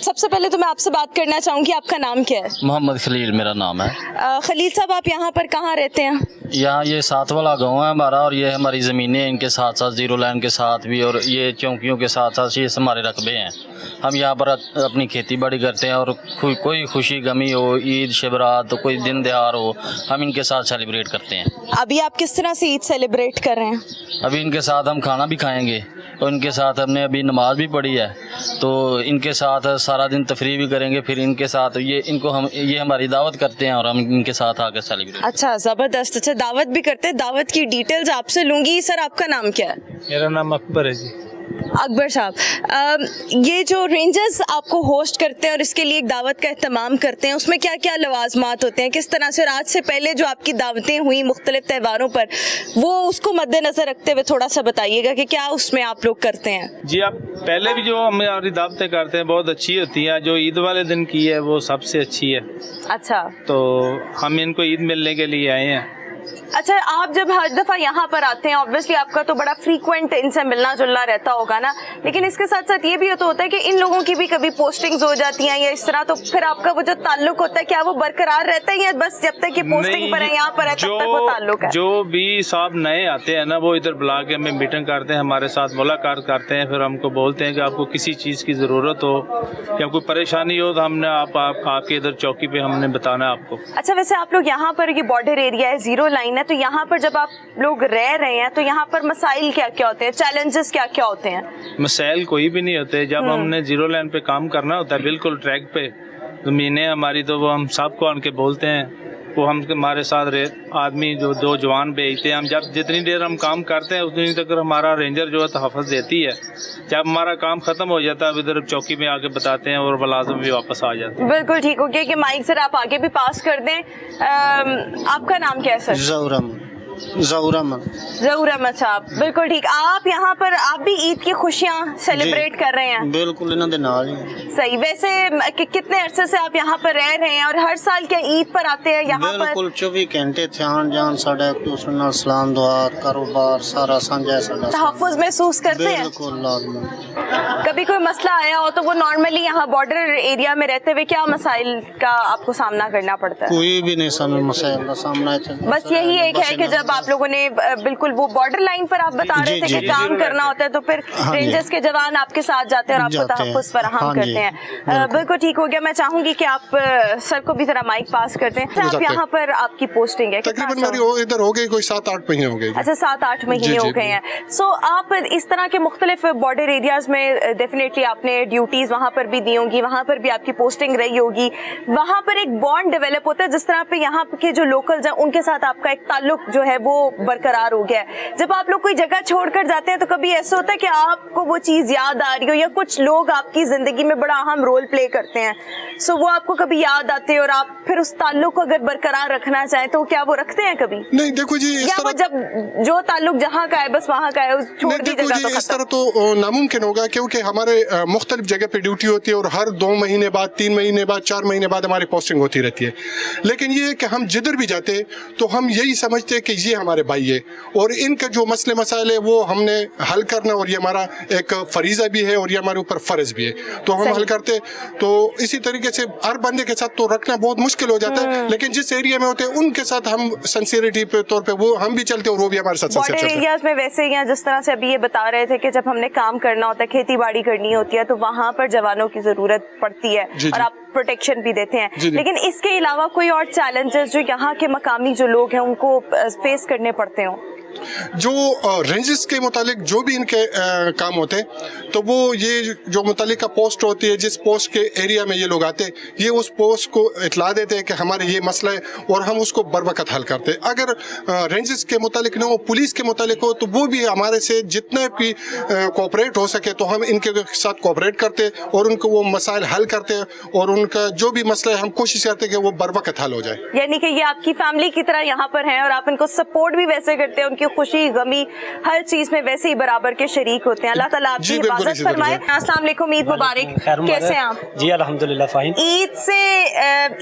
सबसे पहले तो मैं आपसे बात करना चाहूँगी, आपका नाम क्या है? मोहम्मद खलील मेरा नाम है। खलील साहब, आप यहाँ पर कहाँ रहते हैं? यहाँ ये साथ वाला गांव है हमारा और ये हमारी ज़मीनें हैं, इनके साथ साथ जीरो लाइन के साथ भी और ये चौकियों के साथ साथ ये हमारे रकबे हैं। हम यहाँ पर अपनी खेती बाड़ी करते हैं और कोई खुशी गमी हो, ईद शबरात, तो कोई दिन त्योहार हो, हम इनके साथ सेलिब्रेट करते हैं। अभी आप किस तरह से ईद सेलिब्रेट कर रहे हैं? अभी इनके साथ हम खाना भी खाएंगे और इनके साथ हमने अभी नमाज भी पढ़ी है, तो इनके साथ सारा दिन तफरी भी करेंगे। फिर इनके साथ ये हमारी दावत करते हैं और हम इनके साथ आकर सेलिब्रेट। अच्छा, ज़बरदस्त। अच्छा, दावत भी करते हैं। दावत की डिटेल्स आपसे लूँगी। सर, आपका नाम क्या है? मेरा नाम अकबर है जी। अकबर साहब, ये जो रेंजर्स आपको होस्ट करते हैं और इसके लिए एक दावत का एहतमाम करते हैं, उसमें क्या क्या लवाजमात होते हैं, किस तरह से? और आज से पहले जो आपकी दावतें हुई मुख्तलिफ त्योहारों पर, वो उसको मद्देनजर रखते हुए थोड़ा सा बताइएगा कि क्या उसमें आप लोग करते हैं? जी, आप पहले भी जो हमारी दावतें करते हैं बहुत अच्छी होती हैं। जो ईद वाले दिन की है वो सबसे अच्छी है। अच्छा, तो हम इनको ईद मिलने के लिए आए हैं। अच्छा, आप जब हर दफ़ा यहाँ पर आते हैं, ऑब्वियसली आपका तो बड़ा फ्रीक्वेंट इनसे मिलना जुलना रहता होगा ना, लेकिन इसके साथ साथ ये भी तो होता है कि इन लोगों की भी कभी पोस्टिंग्स हो जाती हैं या इस तरह, तो फिर आपका वो जो ताल्लुक होता है क्या वो बरकरार रहता है या बस जब तक ये पोस्टिंग पर है, यहाँ पर है, तब तक वो ताल्लुक है? जो भी साहब नए आते हैं ना, वो इधर बुला के हमें मीटिंग करते हैं, हमारे साथ मुलाकात करते हैं, फिर हमको बोलते हैं कि आपको किसी चीज़ की ज़रूरत हो या कोई परेशानी हो तो हमने आपके इधर चौकी पे हमने बताना है आपको। अच्छा, वैसे आप लोग यहाँ पर, ये बॉर्डर एरिया है, जीरो लाइन है, तो यहाँ पर जब आप लोग रह रहे हैं तो यहाँ पर मसाइल क्या क्या होते हैं, चैलेंजेस क्या क्या होते हैं? मसाइल कोई भी नहीं होते। जब हमने जीरो लाइन पे काम करना होता है, बिल्कुल ट्रैक पे ज़मीनें हमारी, तो वो हम सबको आके बोलते हैं। वो हम हमारे साथ आदमी जो दो जवान भेजते हैं। हम जब जितनी देर हम काम करते हैं उतनी तक हमारा रेंजर जो है तहफ़्फ़ुज़ देती है। जब हमारा काम ख़त्म हो जाता है इधर चौकी में आके बताते हैं और मुलाज़िम भी वापस आ जाते हैं। बिल्कुल ठीक हो गया कि माइक सर आप आगे भी पास कर दें। आपका नाम क्या है सर? ज़हूर अहमद साहब, बिल्कुल ठीक। आप यहाँ पर आप भी ईद की खुशियाँ सेलिब्रेट कर रहे हैं? बिल्कुल, इन्हों दे नाल ही। सही। वैसे कितने अरसे से आप यहाँ पर रह रहे हैं और हर साल क्या ईद पर आते हैं यहाँ पर? बिल्कुल 24 घंटे थे आन जान, साढ़े एक दूसरे नाल सलाम दुआ कारोबार सारा साझा साडा। तहफ़्फ़ुज़ महसूस करते हैं? बिल्कुल लाज़मी। कभी कोई मसला आया हो तो वो नॉर्मली यहाँ बॉर्डर एरिया में रहते हुए क्या मसाइल का आपको सामना करना पड़ता है? कोई भी नहीं सामने मसाइल का सामना है। बस यही एक है कि जब आप लोगों ने बिल्कुल वो बॉर्डर लाइन पर आप बता रहे थे कि काम करना होता है तो फिर रेंजर्स के जवान आपके साथ जाते हैं और आपको तहफ़्फ़ुज़ फराहम करते हैं। बिल्कुल ठीक हो गया। मैं चाहूंगी कि आप सर को भी जरा माइक पास करते हैं। आप यहाँ पर आपकी पोस्टिंग है? तकरीबन मेरी इधर हो गई कोई 7-8 महीने हो गए। अच्छा, 7-8 महीने हो गए हैं। सो आप इस तरह के मुख्तलिफ बॉर्डर एरियाज में डेफिनेटली आपने ड्यूटीज वहाँ पर भी दी होंगी, वहाँ पर भी आपकी पोस्टिंग रही होगी। वहाँ पर एक बॉन्ड डेवलप होता है जिस तरह पे यहाँ के जो लोकल्स हैं उनके साथ आपका एक ताल्लुक जो है वो बरकरार हो गया है। जब आप लोग कोई जगह छोड़कर जाते हैं तो कभी ऐसा होता है कि आपको वो चीज़ याद आ रही हो, या कुछ लोग आपकी ज़िंदगी में बड़ा अहम रोल प्ले करते हैं, सो वो आपको कभी याद आते हैं और आप फिर उस ताल्लुक को अगर बरकरार रखना चाहें तो क्या वो रखते हैं कभी? नहीं देखो जी, इस या वो तरह जब जो ताल्लुक जहाँ का है बस वहाँ का है, उस छोड़ दी देखो जगह जी, तो इस खत्म। तरह तो नामुमकिन होगा, क्योंकि हमारे मुख्तलिफ जगह पे ड्यूटी होती है और हर 2 महीने बाद, 3 महीने बाद, 4 महीने बाद हमारी पोस्टिंग होती रहती है। लेकिन ये है कि हम जिधर भी जाते तो हम यही समझते हैं कि ये हमारे भाई है और इनका जो मसले मसाइल है वो हमने हल करना, और ये हमारा एक फरीज़ा भी है और ये हमारे ऊपर फ़र्ज भी है, तो हम हल करते। तो इसी तरीके से हर बंदे के साथ तो रखना बहुत मुश्किल हो जाता है, लेकिन जिस एरिया में होते हैं उनके साथ हम सिंसियरिटी पे तौर पे वो हम भी चलते हैं और वो भी हमारे साथ बॉर्डर एरियाज में वैसे ही हैं, जिस तरह से अभी ये बता रहे थे कि जब हमने काम करना होता है, खेती बाड़ी करनी होती है, तो वहाँ पर जवानों की जरूरत पड़ती है और आप प्रोटेक्शन भी देते हैं। लेकिन इसके अलावा कोई और चैलेंजेस जो यहाँ के मकामी जो लोग हैं उनको फेस करने पड़ते हो? जो रेंजेस के मुतालिक जो भी इनके काम होते हैं, तो वो ये जो मुतालिका पोस्ट होती है, जिस पोस्ट के एरिया में ये लोग आते हैं, ये उस पोस्ट को इतला देते हैं कि हमारे ये मसला है और हम उसको बर वक्त हल करते हैं। अगर रेंजेस के मुतालिक न हो, पुलिस के मुतालिक हो, तो वो भी हमारे से जितना भी कोऑपरेट हो सके तो हम इनके साथ कोऑपरेट करते हैं और उनको वो मसाइल हल करते हैं, और उनका जो भी मसला है हम कोशिश करते हैं कि वो बर वक्त हल हो जाए। यानी कि ये आपकी फैमिली की तरह यहाँ पर हैं और आप इनको सपोर्ट भी वैसे करते हैं, उनकी खुशी गमी हर चीज में वैसे ही बराबर के शरीक होते हैं। अल्लाह ताला आपकी हिफाजत फरमाए। अस्सलाम वालेकुम, ईद मुबारक। कैसे हैं आप? जी अल्हम्दुलिल्लाह फाइन।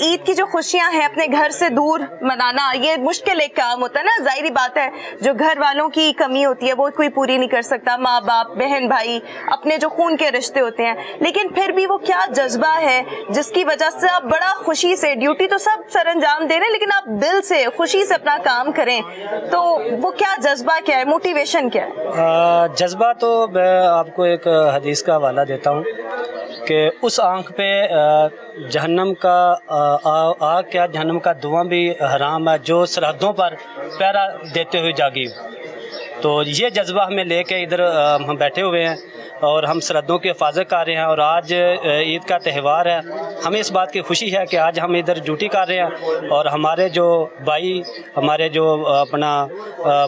ईद की जो खुशियां हैं अपने घर से दूर मनाना, ये मुश्किल एक काम होता है ना, जाहिर बात है, जो घर वालों की कमी होती है वो कोई पूरी नहीं कर सकता, माँ बाप, बहन भाई, अपने जो खून के रिश्ते होते हैं, लेकिन फिर भी वो क्या जज्बा है जिसकी वजह से आप बड़ा खुशी से, ड्यूटी तो सब सर अंजाम दे रहे हैं लेकिन आप दिल से खुशी से अपना काम करें, तो वो क्या जज्बा क्या है, मोटिवेशन क्या है? जज्बा तो मैं आपको एक हदीस का हवाला देता हूँ कि उस आँख पे जहन्नम का आग क्या, जहन्नम का धुआं भी हराम है जो सरहदों पर पहरा देते हुए जागी। तो ये जज्बा हमें लेके इधर हम बैठे हुए हैं और हम सरहदों की हिफाजत कर रहे हैं। और आज ईद का त्यौहार है, हमें इस बात की खुशी है कि आज हम इधर ड्यूटी कर रहे हैं और हमारे जो भाई, हमारे जो अपना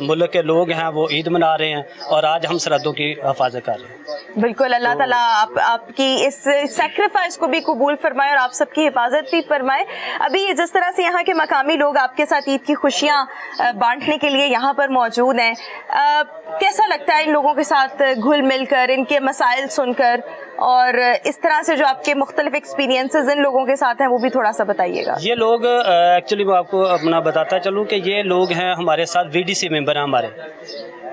मुल्क के लोग हैं वो ईद मना रहे हैं और आज हम सरहदों की हिफाजत कर रहे हैं। बिल्कुल, अल्लाह ताला आपकी इस सैक्रिफाइस को भी कबूल फरमाए और आप सबकी हिफाजत भी फरमाए। अभी जिस तरह से यहाँ के मकामी लोग आपके साथ ईद की खुशियाँ बांटने के लिए यहाँ पर मौजूद हैं, कैसा लगता है इन लोगों के साथ घुल मिल कर, इनके मसाइल सुनकर, और इस तरह से जो आपके मुख्तलिफ एक्सपीरियंसेस इन लोगों के साथ हैं वो भी थोड़ा सा बताइएगा। ये लोग एक्चुअली मैं आपको अपना बताता चलूँ कि ये लोग हैं हमारे साथ VDC मेंबर हैं, हमारे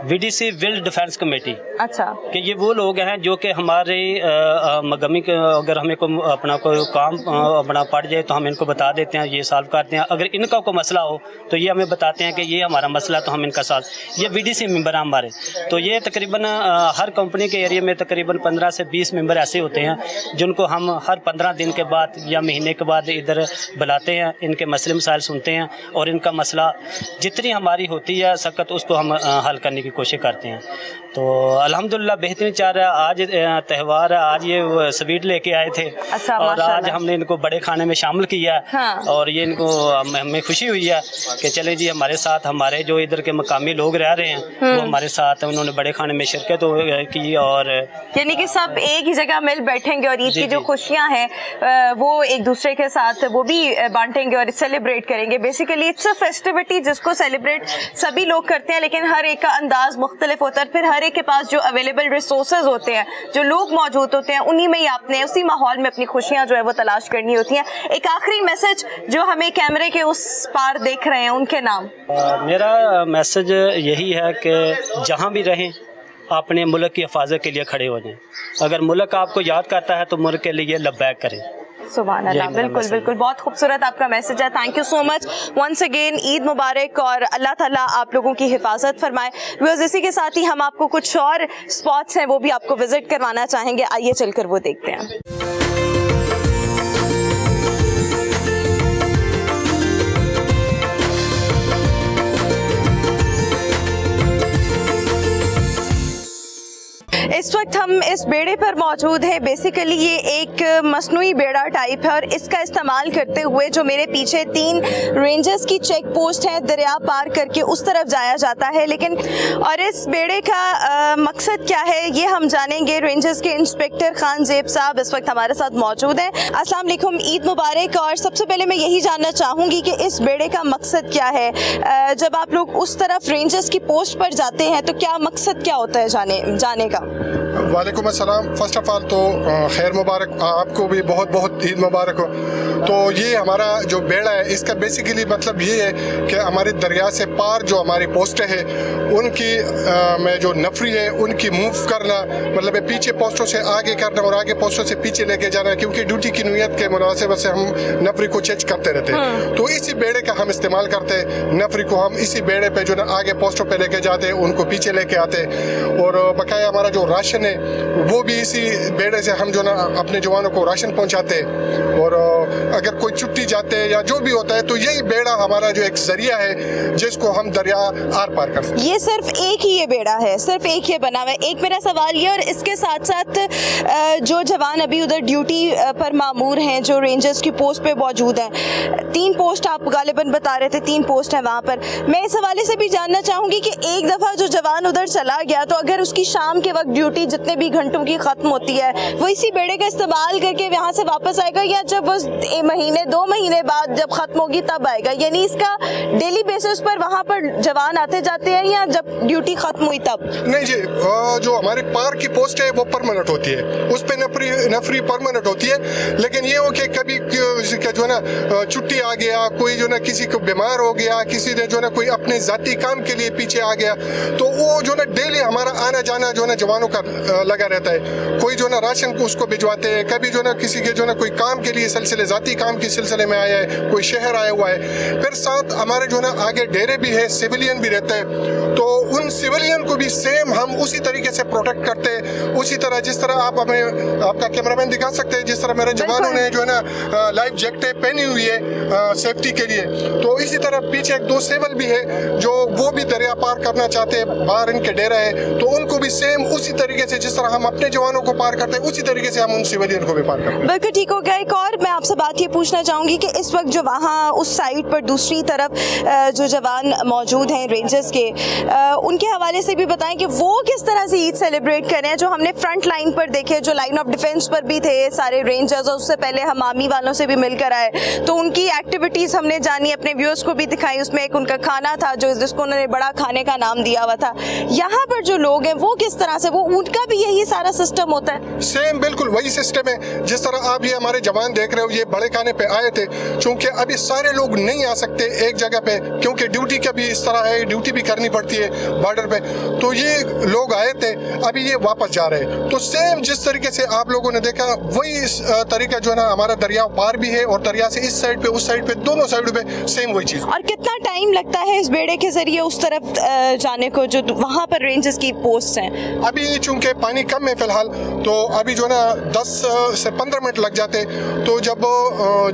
VDC विल्ड डिफेंस कमेटी। अच्छा, कि ये वो लोग हैं जो कि हमारे मगमी के अगर हमें को अपना कोई काम अपना पड़ जाए तो हम इनको बता देते हैं, ये सॉल्व करते हैं। अगर इनका कोई मसला हो तो ये हमें बताते हैं कि ये हमारा मसला, तो हम इनका साथ, ये VDC मेंबर हैं हमारे। तो ये तकरीबन हर कंपनी के एरिया में तकरीबन 15 से 20 मेंबर ऐसे होते हैं जिनको हम हर 15 दिन के बाद या महीने के बाद इधर बुलाते हैं, इनके मसले मसाइल सुनते हैं और इनका मसला जितनी हमारी होती है सकत उसको हम हल करने की कोशिश करते हैं। तो अल्हम्दुलिल्लाह बेहतरीन चाह रहा है। आज त्यौहार है, आज ये स्वीट लेके आए थे। अच्छा, और आज हमने इनको बड़े खाने में शामिल किया। हाँ। और ये इनको हमें खुशी हुई है कि चले जी हमारे साथ हमारे जो इधर के मकामी लोग रह रहे हैं वो हमारे साथ हैं, उन्होंने बड़े खाने में शिरकत की। और यानी कि सब एक ही जगह मिल बैठेंगे और ईद की जो खुशियाँ हैं वो एक दूसरे के साथ वो भी बांटेंगे और सेलिब्रेट करेंगे। बेसिकली इट्स अ फेस्टिविटी जिसको सेलिब्रेट सभी लोग करते हैं, लेकिन हर एक का अंदाज मुख्तलिफ होता है। फिर हर एक के पास जो अवेलेबल रिसोर्सेज होते हैं, जो लोग मौजूद होते हैं, उन्हीं में ही आपने उसी माहौल में अपनी खुशियाँ जो है वो तलाश करनी होती हैं। एक आखिरी मैसेज जो हमें कैमरे के उस पार देख रहे हैं उनके नाम। मेरा मैसेज यही है कि जहाँ भी रहें अपने मुल्क की हिफाजत के लिए खड़े हो जाएं। अगर मुल्क आपको याद करता है तो मुल्क के लिए लब्बैक करें। सुभान अल्लाह, बिल्कुल बिल्कुल, बहुत खूबसूरत आपका मैसेज है। Thank you so much once again, Eid मुबारक और अल्लाह ताला आप लोगों की हिफाजत फरमाए। व्यूअर्स, इसी के साथ ही हम आपको कुछ और स्पॉट्स हैं वो भी आपको विजिट करवाना चाहेंगे, आइए चलकर वो देखते हैं। इस वक्त हम इस बेड़े पर मौजूद हैं। बेसिकली ये एक मसनूई बेड़ा टाइप है और इसका इस्तेमाल करते हुए जो मेरे पीछे 3 रेंजर्स की चेक पोस्ट है, दरिया पार करके उस तरफ जाया जाता है। लेकिन और इस बेड़े का मकसद क्या है ये हम जानेंगे। रेंजर्स के इंस्पेक्टर खान ज़ेब साहब इस वक्त हमारे साथ मौजूद हैं। अस्सलाम वालेकुम, ईद मुबारक। और सबसे पहले मैं यही जानना चाहूँगी कि इस बेड़े का मकसद क्या है। जब आप लोग उस तरफ रेंजर्स की पोस्ट पर जाते हैं तो क्या मकसद क्या होता है जाने का? वालेकुम अस्सलाम। फर्स्ट ऑफ ऑल तो खैर मुबारक, आपको भी बहुत बहुत ईद मुबारक हो। तो ये हमारा जो बेड़ा है इसका बेसिकली मतलब ये है कि हमारे दरिया से पार जो हमारी पोस्टें हैं उनकी में जो नफरी है उनकी मूव करना, मतलब पीछे पोस्टों से आगे करना और आगे पोस्टों से पीछे लेके जाना, क्योंकि ड्यूटी की नीयत के मुनासिबत से हम नफरी को चेंज करते रहते हैं। तो इसी बेड़े का हम इस्तेमाल करते हैं। नफरी को हम इसी बेड़े पे जो ना आगे पोस्टों पे लेके जाते हैं, उनको पीछे लेके आते हैं। और बकाया हमारा जो राशन है वो भी इसी बेड़े से हम जो ना अपने जवानों को राशन पहुंचाते हैं। और अगर कोई छुट्टी जाते हैं या जो भी होता है तो यही बेड़ा हमारा जो एक जरिया है जिसको हम दरिया आर पार कर सकते हैं। ये सिर्फ एक ही ये बेड़ा है, सिर्फ एक ही बना हुआ है। एक मेरा सवाल ये, और इसके साथ साथ जो जवान अभी उधर ड्यूटी पर मामूर हैं, जो रेंजर्स की पोस्ट पे मौजूद हैं, 3 पोस्ट आप गालिबन बता रहे थे, 3 पोस्ट है वहाँ पर। मैं इस हवाले से भी जानना चाहूँगी कि एक दफ़ा जो जवान उधर चला गया तो अगर उसकी शाम के वक्त ड्यूटी जितने भी घंटों की ख़त्म होती है वो इसी बेड़े का इस्तेमाल करके यहाँ से वापस आएगा, या जब वो 1 महीने 2 महीने बाद जब ख़त्म होगी तब आएगा? यानी इसका डेली बेसिस पर वहाँ पर जवान आते जाते हैं या जब ड्यूटी ख़त्म हुई तब? नहीं जी, जो हमारे पार की पोस्ट है वो परमानेंट होती है, उस पर नफरी परमानेंट होती है। लेकिन ये हो कि कभी जो है ना छुट्टी आ गया, कोई जो ना किसी को बीमार हो गया, किसी ने जो ना कोई अपने जाती काम के लिए पीछे आ गया, तो वो जो ना डेली हमारा आना जाना जो ना जवानों का लगा रहता है। कोई जो ना राशन को उसको भिजवाते हैं, कभी जो ना किसी के जो ना कोई काम के लिए सिलसिले जाती काम के सिलसिले में आया है, कोई शहर आया हुआ है। फिर साथ हमारे जो ना आगे डेरे भी है, सिविलियन भी रहते हैं। तो उन सिविलियन को भी सेम हम उसी तरीके से प्रोटेक्ट करते हैं, उसी तरह जिस तरह आप हमें आपका कैमरामैन दिखा सकते हैं, जिस तरह मेरे जवानों ने जो है ना लाइफ जैकेटें पहनी हुई है सेफ्टी के लिए। तो इसी तरह पीछे 1-2 सिविल भी है जो वो भी दरिया पार करना चाहते हैं, बाहर इनके डेरा है, तो उनको भी सेम उसी तरीके से जिस तरह हम अपने जवानों को पार करते हैं उसी तरीके से हम उन सिविलियन को भी पार करते हैं। बिल्कुल ठीक हो गया। एक और मैं आपसे बात ये पूछना चाहूँगी कि इस वक्त जो वहाँ उस साइड पर दूसरी तरफ जो जवान मौजूद हैं रेंजर्स के, उनके हवाले से भी बताएं कि वो किस तरह से ईद सेलिब्रेट कर रहे हैं। जो हमने फ्रंट लाइन पर देखे, जो लाइन ऑफ डिफेंस पर भी थे सारे रेंजर्स, और उससे पहले हम आर्मी वालों से भी मिलकर आए, तो उनकी एक्टिविटीज़ हमने जानी, अपने व्यूअर्स को भी दिखाई। उसमें एक उनका खाना था जिसको उन्होंने बड़ा खाने का नाम दिया हुआ था। यहाँ पर जो लोग हैं वो किस तरह से, वो उनका भी यही सारा सिस्टम होता है? सेम बिल्कुल वही सिस्टम है जिस तरह आप ये हमारे जवान देख रहे हो, ये बड़े खाने पे आए थे। चूंकि अभी सारे लोग नहीं आ सकते एक जगह पे, क्योंकि ड्यूटी का भी इस तरह है, ड्यूटी भी करनी पड़ती है बॉर्डर पे। तो ये लोग आए थे, अभी ये वापस जा रहे हैं। तो सेम जिस तरीके से आप लोगों ने देखा वही तरीका जो है ना हमारा दरिया पार भी है, और दरिया से इस साइड पे उस साइड पे दोनों साइड पे सेम वही चीज़। और कितना टाइम लगता है इस बेड़े के जरिए उस तरफ जाने को जो वहाँ पर रेंजर्स की पोस्ट हैं? अभी चूंकि पानी कम है फिलहाल, तो अभी जो ना 10 से 15 मिनट लग जाते। तो जब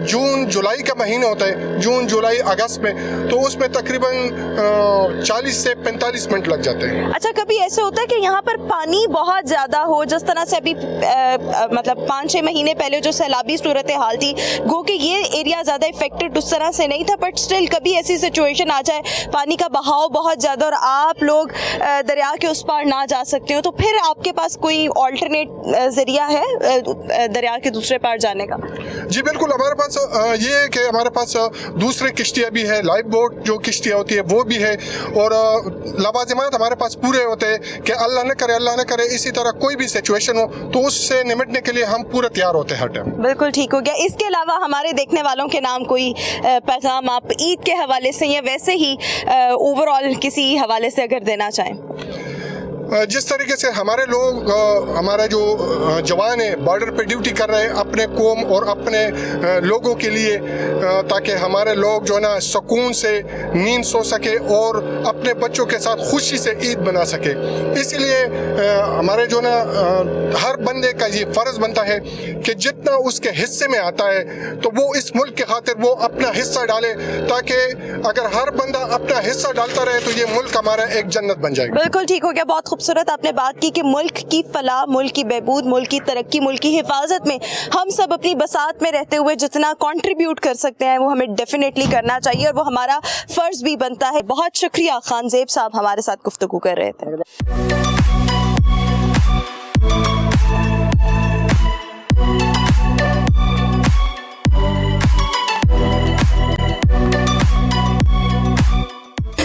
जून जुलाई का महीना होता है, जून जुलाई अगस्त में, तो उसमें तकरीबन 40 से 45 मिनट लग जाते हैं। अच्छा, कभी ऐसे होता है कि यहाँ पर पानी बहुत ज़्यादा हो, जिस तरह से अभी मतलब 5-6 महीने पहले जो सैलाबी सूरत हाल थी, गो कि ये एरिया ज़्यादा इफेक्टेड उस तरह से नहीं था, बट स्टिल कभी ऐसी सिचुएशन आ जाए, पानी का बहाव बहुत ज़्यादा और आप लोग दरिया के उस पार ना जा सकते हो, तो फिर आपके पास कोई ऑल्टरनेट ज़रिया है दरिया के दूसरे पार जाने का? जी बिल्कुल, हमारे पास ये है कि हमारे पास दूसरे किश्तियाँ भी है, लाइफ बोट जो किश्तियाँ होती है वो भी है, और लवाजिमात हमारे पास पूरे होते हैं कि अल्लाह न करे इसी तरह कोई भी सिचुएशन हो तो उससे निपटने के लिए हम पूरे तैयार होते हैं हर टाइम। बिल्कुल ठीक हो गया। इसके अलावा हमारे देखने वालों के नाम कोई पैगाम आप ईद के हवाले से या वैसे ही ओवरऑल किसी हवाले से अगर देना चाहें? जिस तरीके से हमारे लोग हमारा जो जवान है बॉर्डर पे ड्यूटी कर रहे हैं अपने कौम और अपने लोगों के लिए, ताकि हमारे लोग जो है ना सुकून से नींद सो सके और अपने बच्चों के साथ खुशी से ईद बना सके। इसलिए हमारे जो ना हर बंदे का ये फ़र्ज़ बनता है कि जितना उसके हिस्से में आता है तो वो इस मुल्क के खातिर वो अपना हिस्सा डाले, ताकि अगर हर बंदा अपना हिस्सा डालता रहे तो ये मुल्क हमारा एक जन्नत बन जाएगा। बिल्कुल ठीक हो गया, बहुत खूबसूरत आपने बात की कि मुल्क की फलाह, मुल्क की बहबूद, मुल्क की तरक्की, मुल्क की हिफाजत में हम सब अपनी बसात में रहते हुए जितना कंट्रीब्यूट कर सकते हैं वो हमें डेफिनेटली करना चाहिए और वो हमारा फ़र्ज़ भी बनता है। बहुत शुक्रिया खानज़ेब साहब हमारे साथ गुफ्तगू कर रहे थे।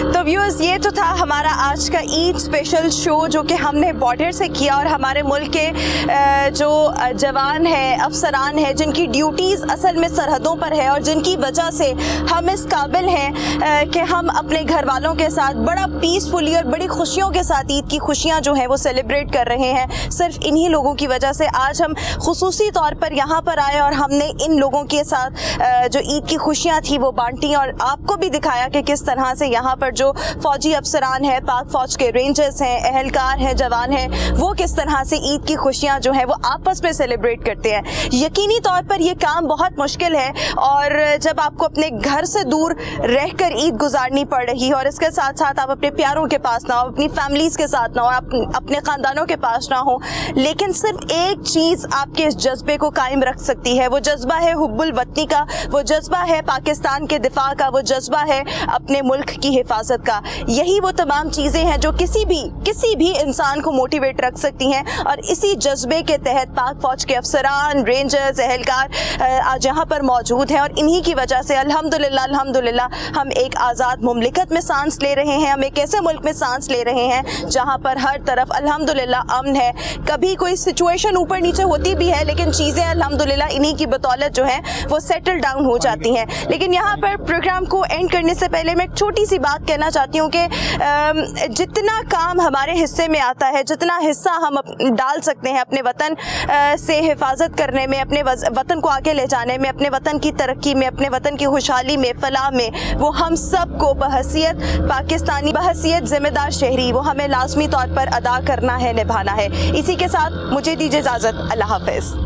तो व्यूअर्स, ये तो था हमारा आज का ईद स्पेशल शो जो कि हमने बॉर्डर से किया और हमारे मुल्क के जो जवान हैं, अफसरान हैं, जिनकी ड्यूटीज़ असल में सरहदों पर है और जिनकी वजह से हम इस काबिल हैं कि हम अपने घर वालों के साथ बड़ा पीसफुली और बड़ी खुशियों के साथ ईद की खुशियाँ जो हैं वो सेलिब्रेट कर रहे हैं। सिर्फ इन्हीं लोगों की वजह से आज हम खुसूसी तौर पर यहाँ पर आए और हमने इन लोगों के साथ जो ईद की खुशियाँ थी वो बांटी और आपको भी दिखाया कि किस तरह से यहाँ पर जो फौजी अफसरान हैं, पाक फौज के रेंजर्स हैं, अहलकार हैं, जवान हैं, वो किस तरह से ईद की खुशियाँ जो हैं वो आपस में सेलिब्रेट करते हैं। यकीनी तौर पर ये काम बहुत मुश्किल है और जब आपको अपने घर से दूर रहकर ईद गुजारनी पड़ रही है और इसके साथ साथ आप अपने प्यारों के पास ना हो, अपनी फैमिलीज़ के साथ ना हो, आप अपने ख़ानदानों के पास ना हो, लेकिन सिर्फ एक चीज़ आपके इस जज्बे को कायम रख सकती है। वो जज्बा है हुब्बुल वतनी का, वो जज्बा है पाकिस्तान के दिफा का, वो जज्बा है अपने मुल्क की हिफाजत का। यही वो तमाम चीज़ें हैं जो किसी भी इंसान को मोटिवेट रख सकती हैं और इसी जज्बे के तहत पाक फौज के अफसरान, रेंजर्स, अहलकार आज यहाँ पर मौजूद हैं और इन्हीं की वजह से अल्हम्दुलिल्लाह हम एक आज़ाद मुमलिकत में सांस ले रहे हैं। हम एक ऐसे मुल्क में सांस ले रहे हैं जहाँ पर हर तरफ अल्हम्दुलिल्लाह अमन है। कभी कोई सिचुएशन ऊपर नीचे होती भी है लेकिन चीज़ें अल्हम्दुलिल्लाह इन्हीं की बदौलत जो है वो सेटल डाउन हो जाती हैं। लेकिन यहाँ पर प्रोग्राम को एंड करने से पहले मैं एक छोटी सी बात कहना चाहती हूँ कि जितना काम हमारे हिस्से में आता है, जितना हिस्सा हम डाल सकते हैं अपने वतन से हिफाजत करने में, अपने वतन को आगे ले जाने में, अपने वतन की तरक्की में, अपने वतन की खुशहाली में, फलाह में, वो हम सब को बहसियत पाकिस्तानी, बहसियत जिम्मेदार शहरी वो हमें लाजमी तौर पर अदा करना है, निभाना है। इसी के साथ मुझे दीजिए इजाज़त। अल्लाह हाफ़िज़।